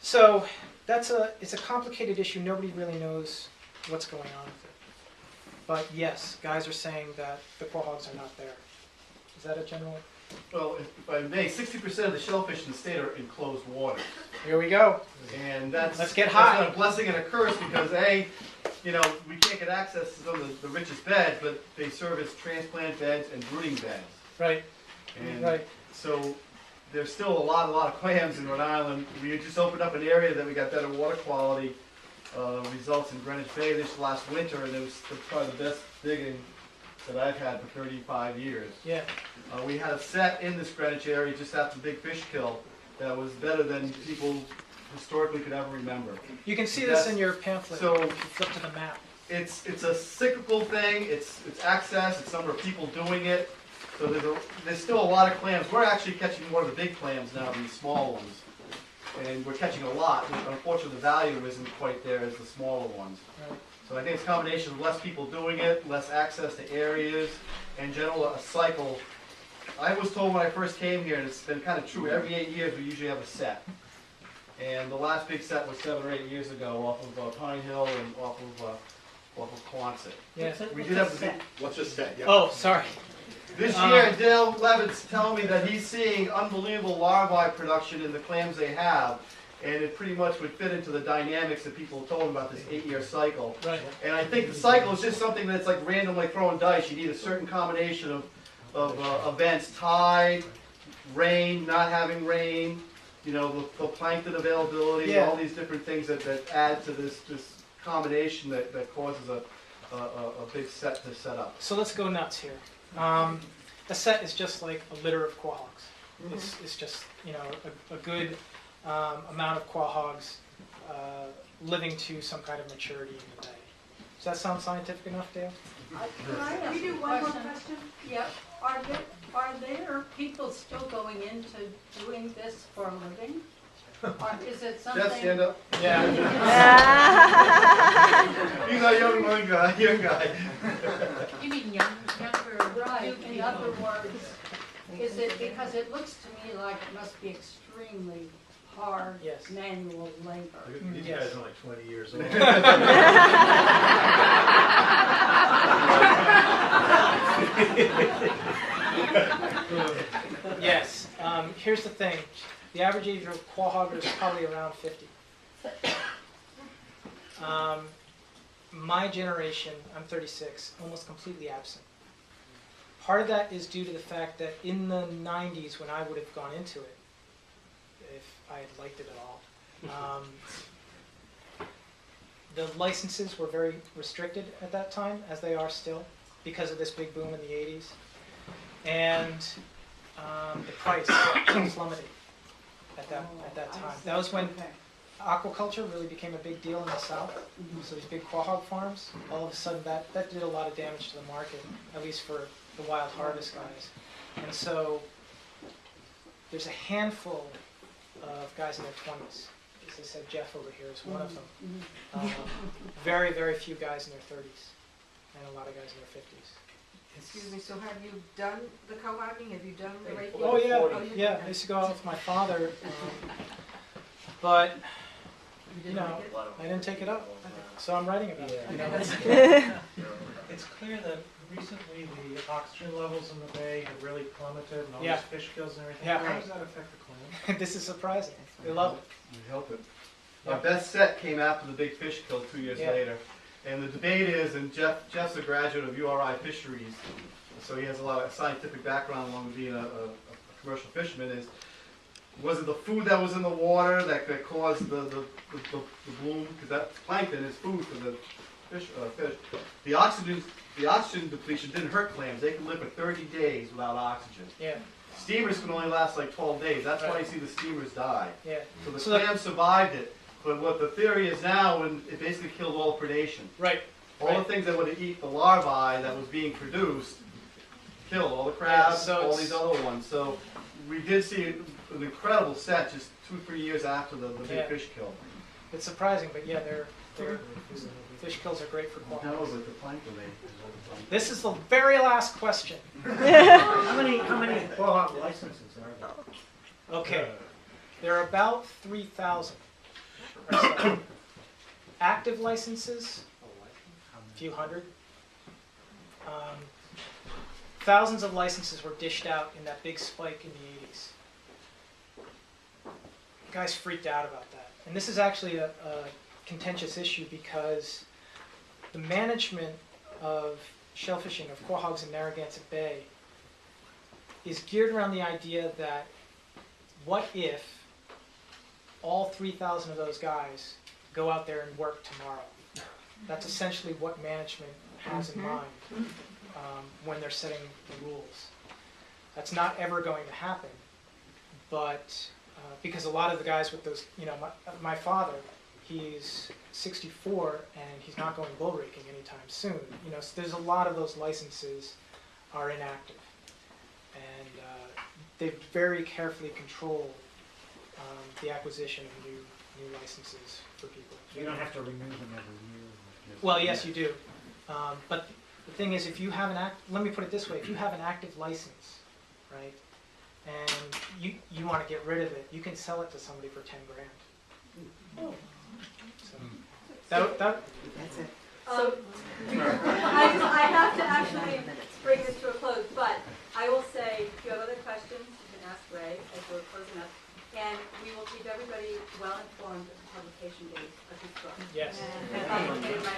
So it's a complicated issue. Nobody really knows what's going on with it. But yes, guys are saying that the quahaugs are not there. Is that a general? Well, if I may, 60% of the shellfish in the state are in closed water. Here we go. And that's, Let's get that's high. a blessing and a curse because A, you know, we can't get access to some of the richest beds, but they serve as transplant beds and brooding beds. Right. And Right. so there's still a lot of clams in Rhode Island. We just opened up an area that we got better water quality results in Greenwich Bay this last winter, and it was probably the best digging that I've had for 35 years. Yeah. We had a set in this Greenwich area just after the big fish kill that was better than people historically could ever remember. You can see this in your pamphlet. So if you flip to the map. it's a cyclical thing. It's access. It's number of people doing it. So there's still a lot of clams. We're actually catching more of the big clams now than the small ones, and we're catching a lot. Unfortunately, the value isn't quite there as the smaller ones. Right. So I think it's a combination of less people doing it, less access to areas, and in general a cycle. I was told when I first came here, and it's been kind of true, every 8 years we usually have a set. And the last big set was 7 or 8 years ago off of Pine Hill and off of Quonset. Yeah. We did have the big. What's a set? Yeah. Oh, sorry. This year, Dale Levitt's telling me that he's seeing unbelievable larvae production in the clams they have. And it pretty much would fit into the dynamics that people told him about this 8-year cycle. Right. And I think the cycle is just something that's like random, like throwing dice. You need a certain combination of events: tide, rain, not having rain, you know, the plankton availability, all these different things that add to this combination that causes a big set to set up. So let's go nuts here. A set is just like a litter of quahaugs. It's just, you know, a good amount of quahaugs living to some kind of maturity in the bay. Does that sound scientific enough, Dale? Can I ask you one more question? Yep. Are there people still going into doing this for a living? Or is it something? Jeff, stand up. Yeah. He's a young guy. You mean younger? Right. In other words, is it because it looks to me like it must be extremely hard manual labor? These guys are like 20 years old. Yes. Here's the thing. The average age of quahauggers is probably around 50. My generation, I'm 36, almost completely absent. Part of that is due to the fact that in the 90s, when I would have gone into it, if I had liked it at all, the licenses were very restricted at that time, as they are still, because of this big boom in the 80s. And the price plummeted at that time. That was when aquaculture really became a big deal in the South. So these big quahog farms, all of a sudden that did a lot of damage to the market, at least for the wild harvest guys. And so there's a handful of guys in their 20s. As I said, Jeff over here is one of them. Very, very few guys in their 30s, and a lot of guys in their 50s. Excuse me, so have you done the cohogging? Have you done the raking? Oh yeah, I used to go out with my father, but you know, I didn't take it up, so I'm writing about it. You know, it's clear that recently the oxygen levels in the bay have really plummeted, and all these fish kills and everything. Yeah. How does that affect the clams? This is surprising. They love it. We help it. Our best set came after the big fish kill 2 years later. And the debate is, and Jeff's a graduate of URI Fisheries, so he has a lot of scientific background along with being a commercial fisherman, is, was it the food that was in the water that caused the bloom? Because that plankton is food for the fish. The oxygen depletion didn't hurt clams. They can live for 30 days without oxygen. Yeah. Steamers can only last like 12 days. That's why you see the steamers die. Yeah. So the clams survived it. But what the theory is now, and it basically killed all the predation. Right. All the things that would eat the larvae that was being produced killed all the crabs, all these other ones. So we did see an incredible set just 2 or 3 years after the big fish kill. It's surprising, but yeah, fish kills are great for quahog. That was like the plankton. This is the very last question. How many quahog licenses are there? Okay, there are about 3,000. or so. Active licenses, a few hundred. Thousands of licenses were dished out in that big spike in the 80s. Guys freaked out about that. And this is actually a contentious issue because the management of shellfishing, of quahaugs in Narragansett Bay, is geared around the idea that what if all 3,000 of those guys go out there and work tomorrow? That's essentially what management has in mind when they're setting the rules. That's not ever going to happen, but because a lot of the guys with those, you know, my father, he's 64 and he's not going bull raking anytime soon. You know, so there's a lot of those licenses are inactive, and they very carefully control the acquisition of new licenses for people. You don't have to renew them every year. Well, yes, you do. But the thing is, if you have let me put it this way, if you have an active license, right, and you want to get rid of it, you can sell it to somebody for 10 grand. So, That's it. I have to actually bring this to a close, but I will say, if you have other questions, you can ask Ray as we're closing up. And we will keep everybody well informed of the publication date of his book. yes. And I will give my